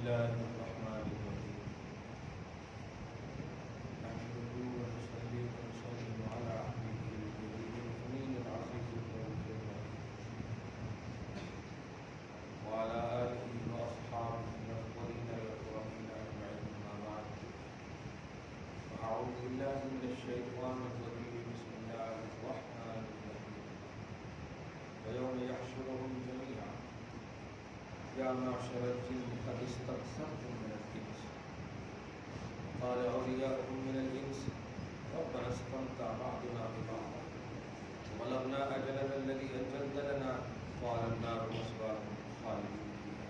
الله الرحمن الرحيم نحمده ونصلي ونسلم على عبده الكريم الأمين العزيز الرؤوف وعلى آله وأصحابه الأفضلين الأكرمين أجمعين أما بعد فأعوذ بالله من الشيطان الرجيم بسم الله الرحمن الرحيم ويوم يحشرهم جميعا يا معشر الجن قد استكثرتم من الإنس قال أولياؤهم من الإنس ربنا استمتع بعضنا ببعض وبلغنا أجلنا الذي أجلت لنا قال النار مثواكم خالدين فيها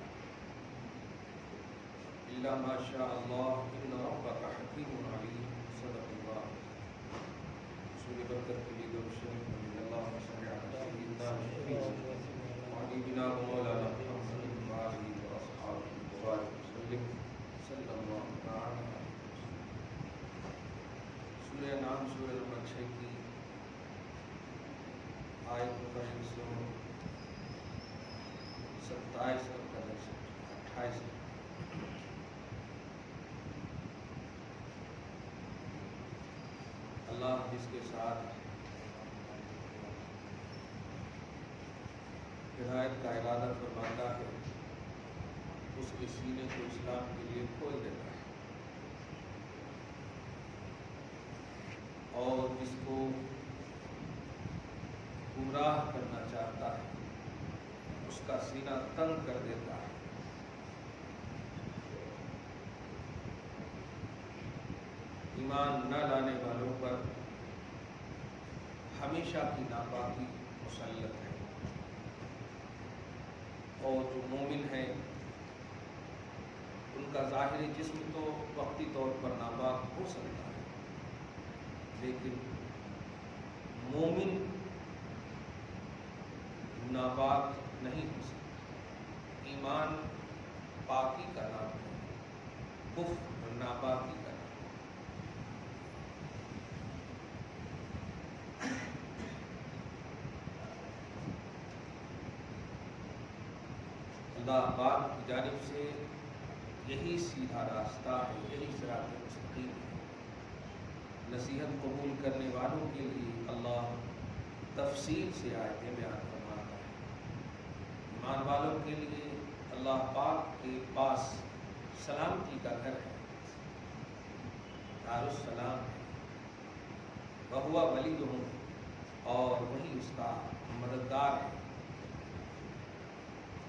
إلا ما شاء الله إن ربك حكيم عليم صدق الله رسول بركة لي درشن اللهم صل على سيدنا محمد وحبيبنا ومولانا محمد وآله وأصحابه وبارك وسلم صلى الله تعالى عليه سورہ نام سورہ نمبر 6 کی آیت نمبر 127 تک کا درس 28 اللہ جس کے ساتھ ہدایت کا ارادہ فرماتا ہے اس کے سینے کو اسلام کے لیے کھول دیتا ہے اور جس کو گمراہ کرنا چاہتا ہے اس کا سینہ تنگ کر دیتا ہے۔ ایمان نہ لانے والوں پر ہمیشہ کی ناپاکی مسلط ہے اور جو مومن ہیں ان کا ظاہری جسم تو وقتی طور پر ناپاک ہو سکتا ہے لیکن مومن ناپاک نہیں ہو سکتا۔ ایمان پاکی کا نام ہے، کفر ناپاکی کا نام۔ اللہ پاک کی جانب سے یہی سیدھا راستہ ہے، یہی صراط مستقیم ہے۔ نصیحت قبول کرنے والوں کے لیے اللہ تفصیل سے آیتیں بیان فرماتا ہے۔ ایمان والوں کے لیے اللہ پاک کے پاس سلامتی کا گھر ہے، دار السلام ہے، وہو ولیہم، اور وہی اس کا مددگار ہے۔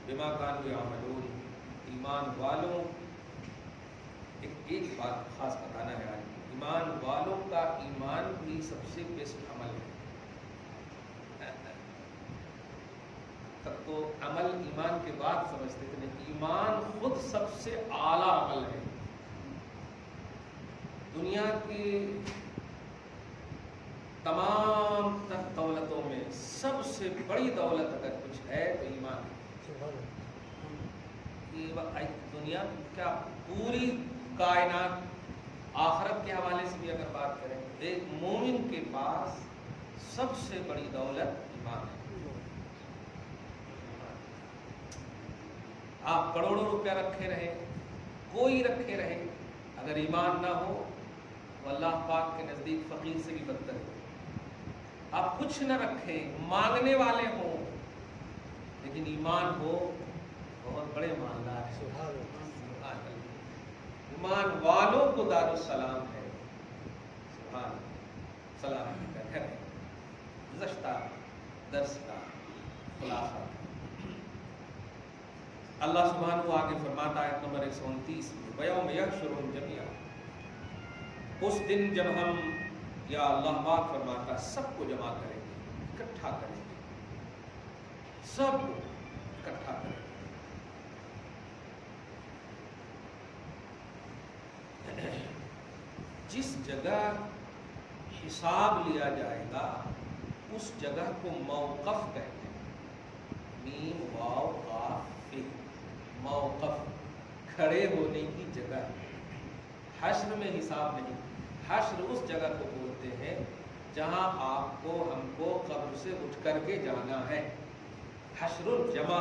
بما کانوا یعملون، ایمان والوں ایک بات خاص بتانا ہے آج، ایمان والوں کا ایمان بھی سب سے بیسٹ عمل ہے۔ تب تو عمل ایمان کے بعد سمجھتے تھے، ایمان خود سب سے اعلیٰ عمل ہے۔ دنیا کی تمام تر دولتوں میں سب سے بڑی دولت اگر کچھ ہے تو ایمان ہے۔ دنیا کیا پوری کائنات آخرت کے حوالے سے بھی اگر بات کریں، ایک مومن کے پاس سب سے بڑی دولت ایمان ہے۔ آپ کروڑوں روپیہ رکھے رہے، کوئی رکھے رہے، اگر ایمان نہ ہو تو اللہ پاک کے نزدیک فقیر سے بھی بدتر ہے۔ آپ کچھ نہ رکھیں، مانگنے والے ہوں، لیکن ایمان ہو، بہت بڑے مالدار ہیں۔ ایمان والوں کو دار السلام ہے، سبحان سلامتی کا گھر ہے۔ گزشتہ درس کا خلاصہ اللہ سبحانہ و آگے فرماتا ہے آیت نمبر 129 میں، وَيَوْمَ يَحْشُرُهُمْ جَمِيعًا، اس دن جب ہم، یا اللہ پاک فرماتا ہے، سب کو جمع کریں گے، اکٹھا کریں گے، سب کو اکٹھا کریں گے۔ جس جگہ حساب لیا جائے گا اس جگہ کو موقف کہتے ہیں، میم واو قاف فے، موقف، کھڑے ہونے کی جگہ۔ حشر میں حساب نہیں، حشر اس جگہ کو بولتے ہیں جہاں آپ کو ہم کو قبر سے اٹھ کر کے جانا ہے۔ حشر جمع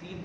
3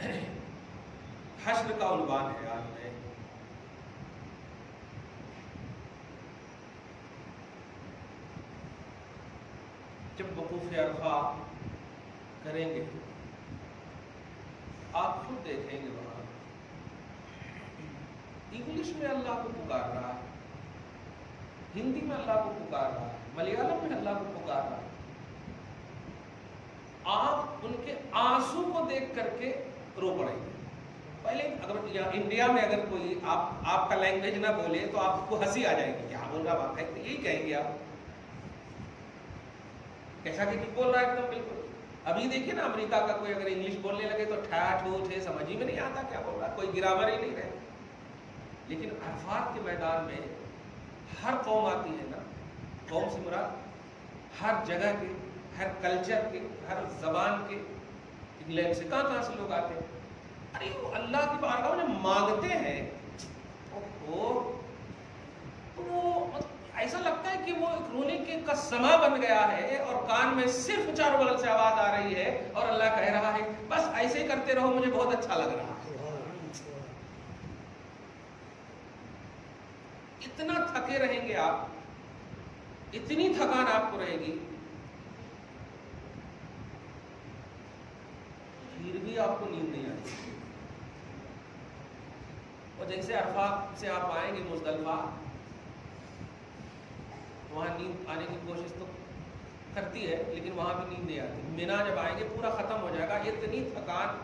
حشر کا عنوان ہے آج میں جب وقوف عرفہ کریں گے آپ خود دیکھیں گے وہاں انگلش میں اللہ کو پکار رہا ہے، ہندی میں اللہ کو پکار رہا ہے، ملیالم میں اللہ کو پکار رہا ہے. آپ ان کے آنسو کو دیکھ کر کے رو پڑیں گے. پہلے اگر انڈیا میں اگر کوئی آپ کا لینگویج نہ بولے تو آپ کو ہنسی آ جائے گی، کیا بول رہا بات ہے، یہی کہیں گے آپ کیسا کہ بول رہا ہے ایک دم بالکل. ابھی دیکھیے نا امریکہ کا کوئی اگر انگلش بولنے لگے تو ٹھا ٹھو ٹھے سمجھ ہی میں نہیں آتا کیا بول رہا ہے، کوئی گرامر ہی نہیں رہے. لیکن عرفات کے میدان میں ہر قوم آتی ہے نا، قوم سے مراد ہر جگہ کے، ہر کلچر کے، ہر زبان کے، انگلینڈ سے کہاں سے لوگ آتے ہیں. ارے وہ اللہ کی بارگاہ میں مانگتے ہیں، وہ ایسا لگتا ہے کہ وہ ایک رونے کا سما بن گیا ہے اور کان میں صرف چاروں بغل سے آواز آ رہی ہے اور اللہ کہہ رہا ہے بس ایسے ہی کرتے رہو، مجھے بہت اچھا لگ رہا ہے. اتنا تھکے رہیں گے آپ، اتنی تھکان آپ کو رہے گی، پھر بھی آپ کو نیند نہیں آئے گی. اور جیسے عرفات سے آپ آئیں گے مزدلفہ، وہاں نیند آنے کی کوشش تو کرتی ہے لیکن وہاں بھی نیند نہیں آتی. مینا جب آئیں گے پورا ختم ہو جائے گا، اتنی تھکان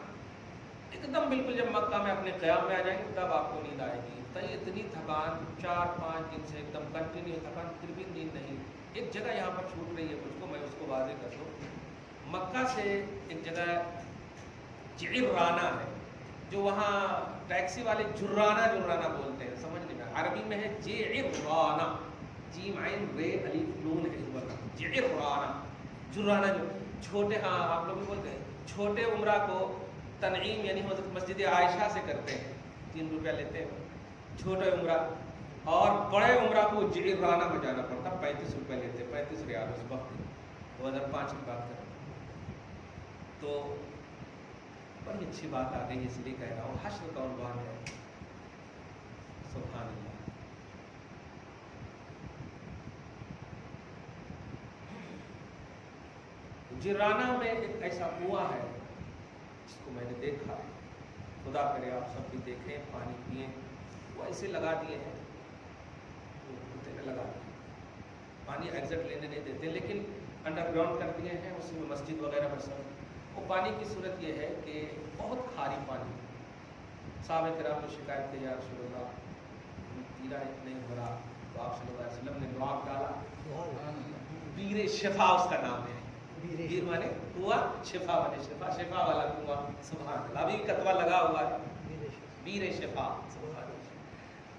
ایک دم بالکل جب مکہ میں اپنے قیام میں آ جائیں گے تب آپ کو نیند آئے گی. تو اتنی تھکان 4-5 دن سے ایک دم کنٹینیو تھکان، پھر بھی نیند نہیں. ایک جگہ یہاں پر چھوٹ رہی ہے مجھ کو، میں اس کو واضح کر دوں. مکہ سے ایک جگہ جعرانہ ہے جو وہاں ٹیکسی والے جرانہ بولتے ہیں، سمجھ نہیں میں، عربی میں ہے جعرانہ، جیم عین رے الف نون ہے، جرانہ جو چھوٹے، ہاں آپ لوگ بھی بولتے ہیں، چھوٹے عمرہ کو تنعیم یعنی حضرت مسجد عائشہ سے کرتے ہیں، 3 روپیہ لیتے ہیں چھوٹے عمرہ، اور بڑے عمرہ کو جعرانہ میں جانا پڑتا، 35 روپے لیتے، 35 ریال اس وقت 2005 کی بات کریں. تو بڑی اچھی بات آ گئی، اس لیے کہہ رہا ہوں حشر کا عنوان ہے. سبحان اللہ. جرانہ میں ایک ایسا کنواں ہے جس کو میں نے دیکھا، خدا کرے آپ سب بھی دیکھیں، پانی پئیں. وہ ایسے لگا دیے ہیں، لگا دیے، پانی ایگزٹ لینے نہیں دیتے لیکن انڈر گراؤنڈ کر دیے ہیں، اسی میں مسجد وغیرہ میں سب. وہ پانی کی صورت یہ ہے کہ بہت کھاری پانی. صحابہ کرام نے شکایت کی، یا رسول اللہ پینا نہیں ہو رہا، تو آپ صلی اللہ علیہ وسلم نے دعا ڈالا، بیر شفا اس کا نام ہے. بیر مانے کنواں، شفا مانے شفا، شفا والا کنواں. سبحان اللہ. ابھی کتبہ لگا ہوا ہے بیر شفا. سبحان اللہ.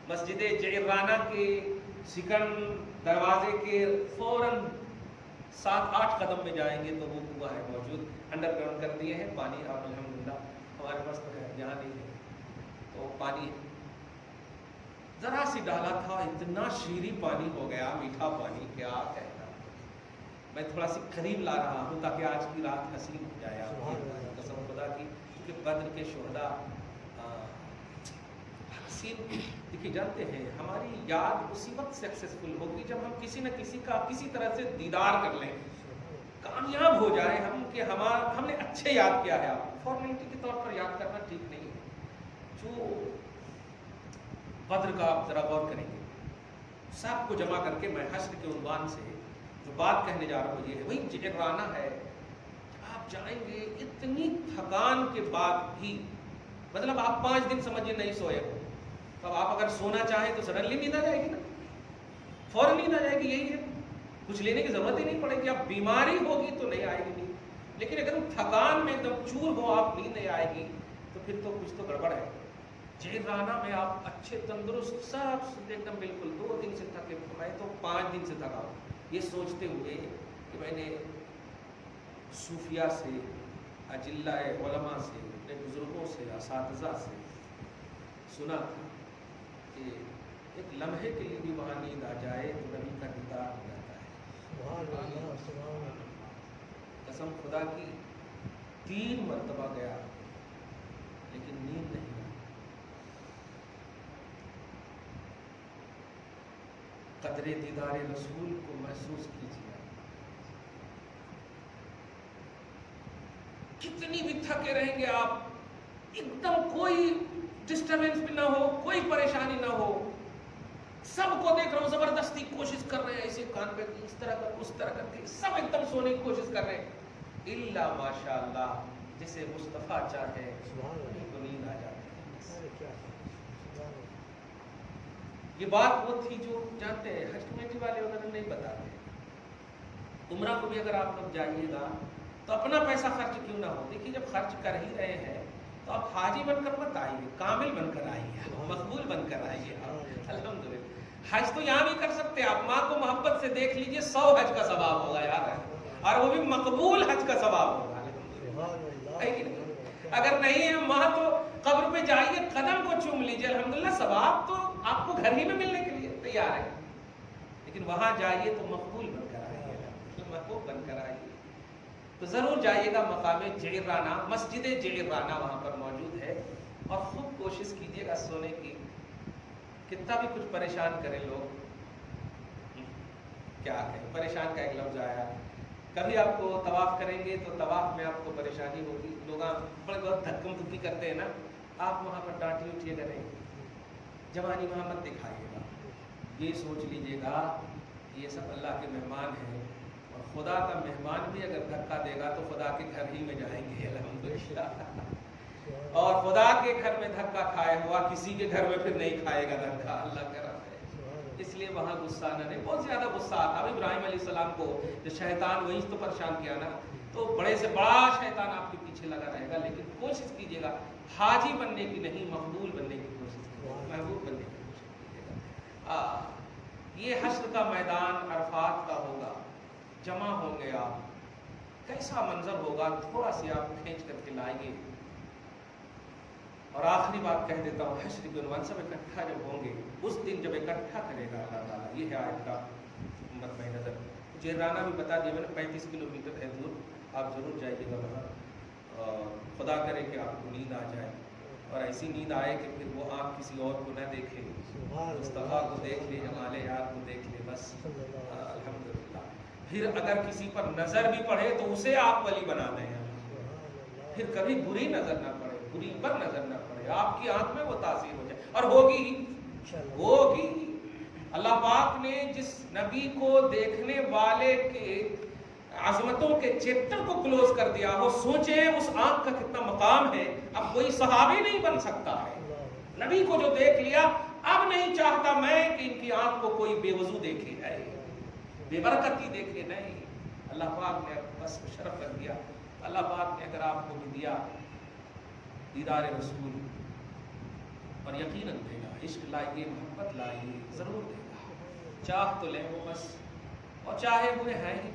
مسجد جعرانہ کے سیکنڈ دروازے کے فوراً 7-8 قدم میں جائیں گے تو وہ کنواں ہے موجود، انڈر گراؤنڈ کر دیے ہیں. پانی آپ الحمدللہ ہمارے پاس تو ہے، یہاں نہیں ہے. تو پانی ذرا سی ڈالا تھا، اتنا شیریں پانی ہو گیا، میٹھا پانی، کیا کہنا. میں تھوڑا سی قریب لا رہا ہوں تاکہ آج کی رات حسین ہو جائے آپ کی، قسم خدا کی، کیونکہ بدر کے شہداء حسین. دیکھیے جانتے ہیں ہماری یاد اسی وقت سکسیسفل ہوگی جب ہم کسی نہ کسی کا کسی طرح سے دیدار کر لیں، کامیاب ہو جائے ہم کہ ہم نے اچھے یاد کیا ہے. آپ فارمیلٹی کے طور پر یاد کرنا ٹھیک نہیں ہے. جو بدر کا آپ ذرا غور کریں گے، سب کو جمع کر کے میں حشر کے عنوان سے جو بات کہنے جا رہا ہوں یہ ہے، وہی جعرانہ ہے. آپ جائیں گے اتنی تھکان کے بعد بھی، مطلب آپ 5 دن سمجھیے نہیں سوئے ہو، تو آپ اگر سونا چاہیں تو سڈنلی نیند آ جائے گی نا، فوراً نیند آ جائے گی. یہی ہے، کچھ لینے کی ضرورت ہی نہیں پڑے گی. اب بیماری ہوگی تو نہیں آئے گی نیند، لیکن اگر تھکان میں ایک دم چور ہو آپ، نیند نہیں آئے گی تو پھر تو کچھ تو گڑبڑ ہے. جعرانہ میں آپ اچھے تندرست سب ایک دم بالکل. 2 دن سے تھکے، میں تو 5 دن سے تھکا ہوں، یہ سوچتے ہوئے کہ میں نے صوفیاء سے، اجلاء علماء سے، اپنے بزرگوں سے، اساتذہ سے سنا تھا کہ ایک لمحے کے لیے بھی وہاں نیند آ جائے تو نبی کا دیدار ہو جاتا ہے. قسم خدا کی 3 مرتبہ گیا لیکن نیند نہیں آئی. قدر دیدار رسول کو محسوس کیجیے. کتنی بھی تھکے رہیں گے آپ, ایک دم کوئی ڈسٹربنس بھی نہ ہو, کوئی پریشانی نہ ہو, سب کو دیکھ رہا ہوں زبردستی کوشش کر رہے ہیں ایسے کان پہ اس طرح کر اس طرح کر کے سب ایک دم سونے کی کوشش کر رہے ہیں, الا ماشاء اللہ جسے مصطفیٰ چاہے انہیں کو نیند آ جاتی ہے. یہ بات وہ تھی جو جانتے ہیں حج کمیٹی والے وغیرہ نہیں بتاتے. عمرہ کو بھی اگر آپ لوگ جائیے گا تو اپنا پیسہ خرچ کیوں نہ ہو, دیکھیے جب خرچ کر ہی رہے ہیں تو آپ حاجی بن کر مت آئیے, کامل بن کر آئیے, مقبول بن کر آئیے. الحمدللہ حج تو یہاں بھی کر سکتے ہیں آپ, ماں کو محبت سے دیکھ لیجئے 100 حج کا ثواب ہوگا یار, اور وہ بھی مقبول حج کا ثواب ہوگا. اگر نہیں ہے ماں تو قبر پہ جائیے, قدم کو چوم لیجئے, الحمدللہ ثواب تو آپ کو گھر ہی میں ملنے کے لیے تیار ہے, لیکن وہاں جائیے تو مقبول بن کر آئیے, محبوب بن کر آئیے. تو ضرور جائیے گا مقام جعرانہ, مسجد جعرانہ وہاں پر موجود ہے, اور خوب کوشش کیجیے گا سونے کی. کتنا بھی کچھ پریشان کرے لوگ, کیا کہیں, پریشان کا ایک لفظ آیا. کبھی آپ کو طواف کریں گے تو طواف میں آپ کو پریشانی ہوگی, لوگ بڑے بہت دھکم دھکی کرتے ہیں نا, آپ وہاں پر ڈانٹی اٹھیے گا نہیں, جوانی وہاں مت دکھائیے گا. یہ سوچ لیجیے گا یہ سب اللہ کے مہمان ہیں, اور خدا کا مہمان بھی اگر دھکا دے گا تو خدا کے گھر ہی میں جائیں گے الحمدللہ. اور خدا کے گھر میں دھکا کھائے ہوا کسی کے گھر میں پھر نہیں کھائے گا دھکا, اللہ کا رحم ہے. اس لیے وہاں غصہ نہ رہے. بہت زیادہ غصہ آتا. اب ابراہیم علیہ السلام کو جو شیطان وہی تو پریشان کیا نا, تو بڑے سے بڑا شیطان آپ کے پیچھے لگا رہے گا, لیکن کوشش کیجیے گا حاجی بننے کی نہیں, مقبول بننے کی کوشش کیجیے, محبوب بننے کی کوشش کیجیے گا. یہ حشر کا میدان عرفات کا ہوگا, جمع ہوں گے آپ, کیسا منظر ہوگا, تھوڑا سی آپ کھینچ کر کے لائیے. اور آخری بات کہہ دیتا ہوں, حشر کے عنوان سب اکٹھا جب ہوں گے, اس دن جب اکٹھا کرے گا اللہ تعالیٰ, یہ ہے آیت کا مد نظر. جعرانہ بھی بتا دیا میں نے, 35 کلومیٹر ہے دور, آپ ضرور جائیے گا وہاں. خدا کرے کہ آپ کو نیند آ جائے, اور ایسی نیند آئے کہ پھر وہ آنکھ کسی اور کو نہ دیکھے, مصطفیٰ کو دیکھ لے, جمال یار کو دیکھ لے, بس الحمدللہ. پھر اگر کسی پر نظر بھی پڑے تو اسے آپ ولی بنا دیں, پھر کبھی بری نظر نہ پڑے, بری پر نظر نہ پڑے, آپ کی آنکھ میں وہ تاثیر ہو جائے, اور ہوگی ہی. اللہ پاک نے جس نبی کو دیکھنے والے کے عظمتوں کے چیپٹر کو کلوز کر دیا, وہ سوچے اس آنکھ کا کتنا مقام ہے. اب کوئی صحابی نہیں بن سکتا ہے, نبی کو جو دیکھ لیا اب نہیں چاہتا میں کہ ان کی آنکھ کو کوئی بے وضو دیکھے, بے برکتی دیکھے, نہیں. اللہ پاک نے بس شرف کر دیا. اللہ پاک نے اگر آپ کو بھی دیا دیدار رسول, اور یقیناً دے گا, عشق لائیے, محبت لائیے, ضرور دے گا. چاہ تو لیں وہ بس, اور چاہے ہوئے ہیں ہی,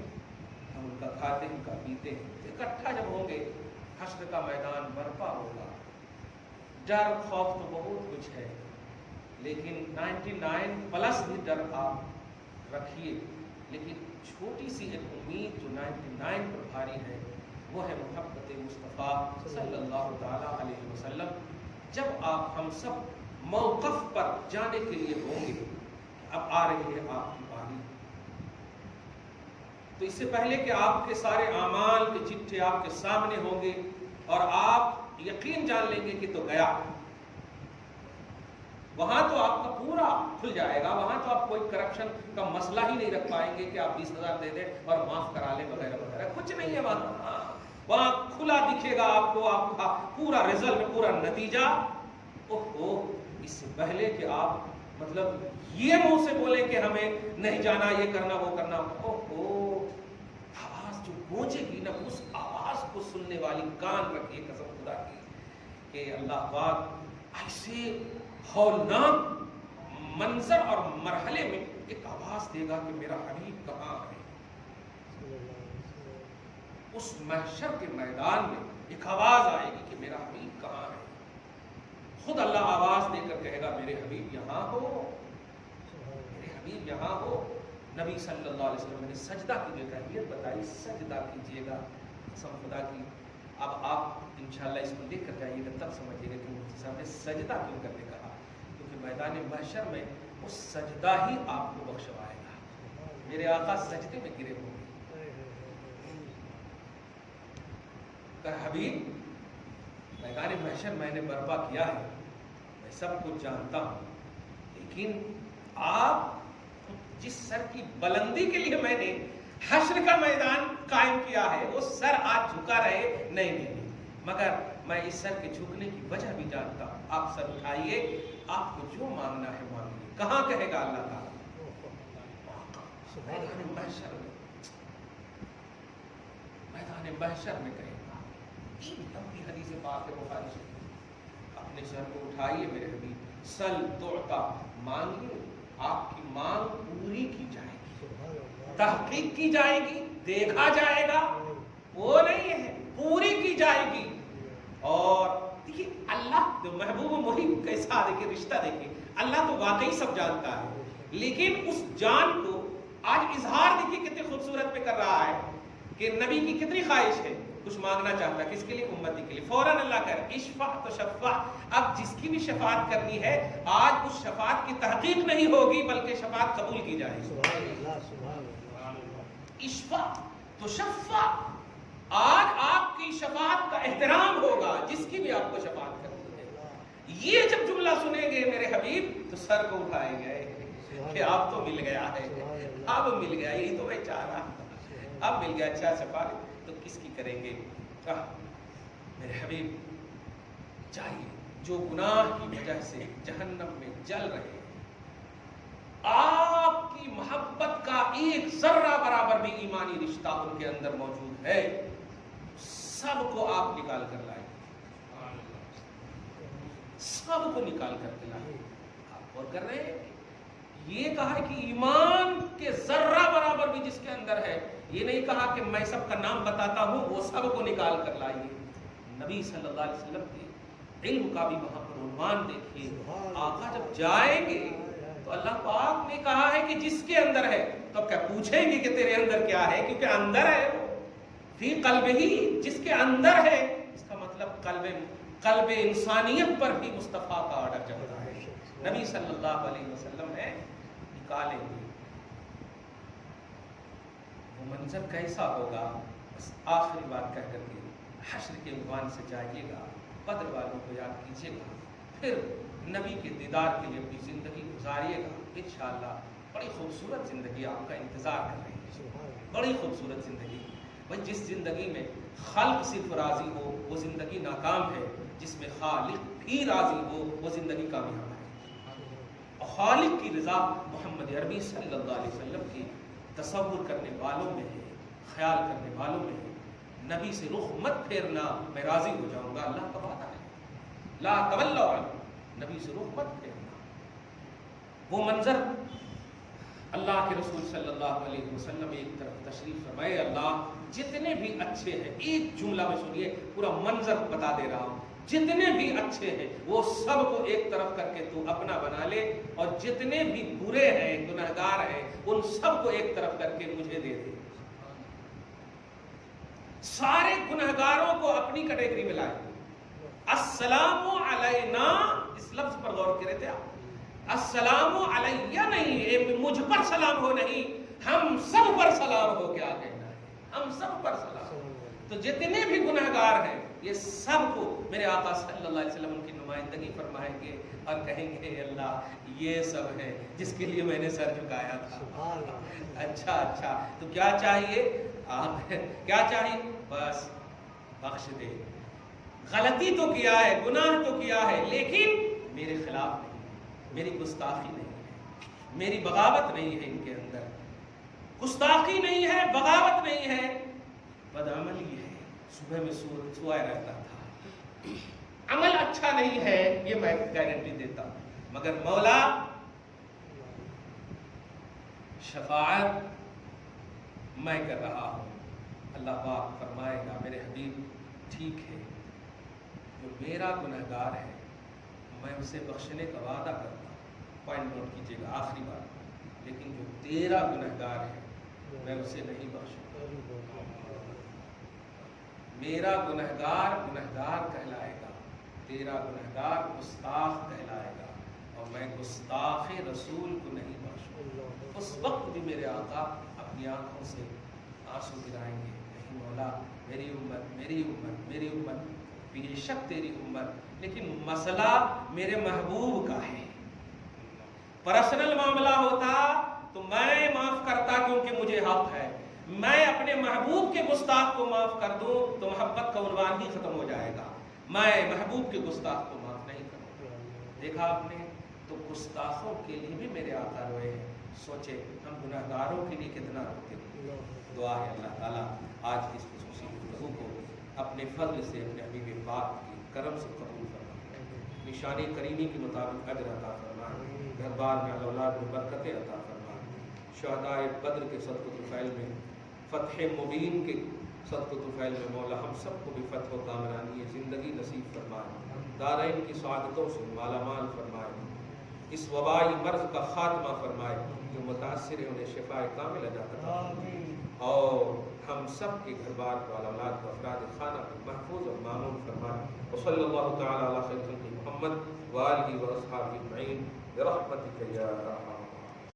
ہم ان کا کھاتے ان کا پیتے. اکٹھا جب ہوں گے حشر کا میدان برپا ہوگا. ڈر خوف تو بہت کچھ ہے, لیکن 99+ بھی ڈر آپ رکھیے, لیکن چھوٹی سی ایک امید جو 99 پر بھاری ہے, وہ ہے محبت مصطفیٰ صلی اللہ تعالیٰ علیہ وسلم. جب آپ ہم سب موقف پر جانے کے لیے ہوں گے, اب آ رہی ہے آپ کی باری, تو اس سے پہلے کہ آپ کے سارے اعمال کے چٹھے آپ کے سامنے ہوں گے, اور آپ یقین جان لیں گے کہ تو گیا, وہاں تو آپ کا پورا کھل جائے گا. وہاں تو آپ کوئی کرپشن کا مسئلہ ہی نہیں رکھ پائیں گے کہ آپ 20,000 دے دیں اور معاف کرا لیں وغیرہ وغیرہ, کچھ نہیں ہے وہاں. وہاں کھلا دکھے گا آپ کو, آپ کا پورا رزلٹ, پورا نتیجہ. اس سے پہلے کہ آپ مطلب یہ منہ سے بولیں کہ ہمیں نہیں جانا, یہ کرنا وہ کرنا, آواز جو گونجے گی نا, اس آواز کو سننے والی کان رکھیے قسم خدا کی, کہ اللہ پاک ایسے ہولناک منظر اور مرحلے میں ایک آواز دے گا کہ میرا حبیب کہاں ہے. اس محشر کے میدان میں ایک آواز آئے گی کہ میرا حبیب کہاں ہے. خود اللہ آواز دے کر کہے گا میرے حبیب یہاں ہو, میرے حبیب یہاں ہو. نبی صلی اللہ علیہ وسلم نے سجدہ کی جو کیفیت بتائی, سجدہ کیجیے گا قسم خدا کی, اب آپ انشاءاللہ اس کو لے کر جائیے گا تب سمجھیے گا کہ مفتی صاحب نے سجدہ کیوں کرنے کہا، کیونکہ میدان محشر میں وہ سجدہ ہی آپ کو بخشوائے گا۔ میرے آقا سجدے میں گرے ہوں گے، کہ حبیب میدان محشر میں نے برپا کیا ہے، میں سب کچھ جانتا ہوں، لیکن آپ جس سر کی بلندی کے لیے میں نے حشر کا میدان قائم کیا ہے وہ سر آج جھکا رہے نہیں، مگر میں اس سر کے جھکنے کی وجہ بھی جانتا ہوں۔ آپ سر اٹھائیے، آپ کو جو مانگنا ہے مانگیے۔ کہاں کہے گا اللہ تعالیٰ؟ میدان محشر میں، میدان محشر میں کہے گا۔ ایک لمبی حدیث پاک ہے بخاری سے، اپنے سر کو اٹھائیے میرے حبیب، سل تعطا، مانگیے، آپ کی مانگ پوری کی جائے گی، تحقیق کی جائے گی، دیکھا جائے گا، وہ نہیں ہے، پوری کی جائے گی۔ اور دیکھیے اللہ جو محبوب و محب کیسا، دیکھیے رشتہ، دیکھیے اللہ تو واقعی سب جانتا ہے، لیکن اس جان کو آج اظہار دیکھیے کتنے خوبصورت پہ کر رہا ہے کہ نبی کی کتنی خواہش ہے، کچھ مانگنا چاہتا ہے، کس کے لیے؟ امتی کے لیے، فوراً اللہ کہہ رہا ہے اشفع تو شفع۔ اب جس کی بھی شفاعت کرنی ہے، آج اس شفاعت کی تحقیق نہیں ہوگی بلکہ شفاعت قبول کی جائے گی۔ اشفع تو شفع، آج آپ کی شفاعت کا احترام ہوگا جس کی بھی آپ کو شفاعت کرنی ہے۔ یہ جب جملہ سنیں گے میرے حبیب تو سر کو اٹھائیں گے کہ اب تو مل گیا ہے، اب مل گیا، یہی تو میں چاہ رہا تھا، اب مل گیا۔ اچھا شفاعت تو کس کی کریں گے؟ میرے حبیب چاہیے جو گناہ کی وجہ سے جہنم میں جل رہے ہیں، آپ کی محبت کا ایک ذرہ برابر بھی ایمانی رشتہ ان کے اندر موجود ہے، سب کو آپ نکال کر لائیں، سب کو نکال کر کے لائیں۔ آپ غور کر رہے ہیں، یہ کہا کہ ایمان کے ذرہ برابر بھی جس کے اندر ہے، یہ نہیں کہا کہ میں سب کا نام بتاتا ہوں، وہ سب کو نکال کر لائیے۔ نبی صلی اللہ علیہ وسلم کے علم کا بھی وہاں پر عنوان دیکھیے، آقا جب جائیں گے تو اللہ پاک نے کہا ہے کہ جس کے اندر ہے، تو اب کیا پوچھیں گے کہ تیرے اندر کیا ہے، کیونکہ اندر ہے وہ، فی قلب ہی، جس کے اندر ہے، اس کا مطلب قلب انسانیت پر بھی مصطفیٰ کا آرڈر چلتا ہے۔ نبی صلی اللہ علیہ وسلم نے نکالیں گے، وہ منظر کیسا ہوگا؟ بس آخری بات کہہ کر کے حشر کے عنوان سے جائیے گا، بدر والوں کو یاد کیجیے گا، پھر نبی کے دیدار کے لیے اپنی زندگی گزاریے گا، انشاءاللہ بڑی خوبصورت زندگی آپ کا انتظار کر رہی ہے، بڑی خوبصورت زندگی۔ بھائی جس زندگی میں خلق صرف راضی ہو وہ زندگی ناکام ہے، جس میں خالق بھی راضی ہو وہ زندگی کامیاب ہے۔ اور خالق کی رضا محمد عربی صلی اللہ علیہ وسلم کی تصور کرنے والوں میں ہے، خیال کرنے والوں میں ہے۔ نبی سے رخ مت پھیرنا، میں راضی ہو جاؤں گا، اللہ کا وعدہ ہے، لا تولوا عنہ، نبی سے رخ مت پھیرنا۔ وہ منظر اللہ کے رسول صلی اللہ علیہ وسلم ایک طرف تشریف فرمائے، اللہ جتنے بھی اچھے ہیں، ایک جملہ میں سنیے، پورا منظر بتا دے رہا ہوں، جتنے بھی اچھے ہیں وہ سب کو ایک طرف کر کے تو اپنا بنا لے، اور جتنے بھی برے ہیں، گنہگار ہیں، ان سب کو ایک طرف کر کے مجھے دے دے۔ سارے گنہگاروں کو اپنی کیٹیگری میں لائے۔ السلام علینا، اس لفظ پر غور کرے تھے آپ، السلام علیہ نہیں، مجھ پر سلام ہو نہیں، ہم سب پر سلام ہو، کیا کہنا ہے، ہم سب پر سلام۔ تو جتنے بھی گنہگار ہیں یہ سب کو میرے آقا صلی اللہ علیہ وسلم ان کی نمائندگی فرمائیں گے اور کہیں گے اللہ یہ سب ہے جس کے لیے میں نے سر جھکایا تھا۔ اچھا تو کیا چاہیے؟ کیا چاہیے؟ بس بخش دے، غلطی تو کیا ہے، گناہ تو کیا ہے، لیکن میرے خلاف نہیں، میری گستاخی نہیں ہے، میری بغاوت نہیں ہے، ان کے اندر گستاخی نہیں ہے، بغاوت نہیں ہے، بدعملی ہے، صبح میں سوائے رہتا تھا، عمل اچھا نہیں ہے، یہ میں گارنٹی دیتا ہوں، مگر مولا شفاعت میں کر رہا ہوں، اللہ پاک فرمائے گا میرے حبیب ٹھیک ہے، جو میرا گنہگار ہے میں اسے بخشنے کا وعدہ کرتا ہوں، پوائنٹ نوٹ کیجیے گا آخری بات، لیکن جو تیرا گنہگار ہے میں اسے نہیں بخشوں گا، میرا گنہگار گنہگار کہلائے گا، تیرا گنہگار گستاخ کہلائے گا، اور میں گستاخ رسول کو نہیں بخشوں۔ اس وقت بھی میرے آقا اپنی آنکھوں سے آنسو گرائیں گے، نہیں مولا میری امت میری امت میری امت، بے شک تیری امت، لیکن مسئلہ میرے محبوب کا ہے۔ پرسنل معاملہ ہوتا تو میں معاف کرتا کیونکہ مجھے حق ہے، میں اپنے محبوب کے گستاخ کو معاف کر دوں تو محبت کا عنوان ہی ختم ہو جائے گا، میں محبوب کے گستاخ کو معاف نہیں کروں۔ دیکھا آپ نے، تو گستاخوں کے لیے بھی میرے آقا روئے ہیں، سوچے ہم گناہگاروں کے لیے کتنا روتے ہیں۔ دعا ہے اللہ تعالیٰ آج کی اس خصوصی گفتگو کو اپنے فضل سے، اپنے حبیب پاک کے کرم سے قبول فرمائے، نشانی کریمی کے مطابق اجر عطا فرمائے، گھر بار میں اولاد میں برکتیں عطا فرمائے، شہدائے بدر کے صدقۃ الفیل میں، فتح مبین کے صدقۃ الفیل میں مولا ہم سب کو بھی فتح و کامرانی زندگی نصیب فرمائے، دارین کی سعادتوں سے مالا مال فرمائے، اس وبائی مرض کا خاتمہ فرمائے، جو متاثر ہیں انہیں شفاء کامل عطا فرمائے، اور ہم سب کے گھر بار کو اولاد کو افراد خانہ کو محفوظ اور مامون فرمائے۔ وصلی اللہ تعالی علی خیر خلق محمد وآلہ واصحابہ اجمعین برحمتک یا ارحم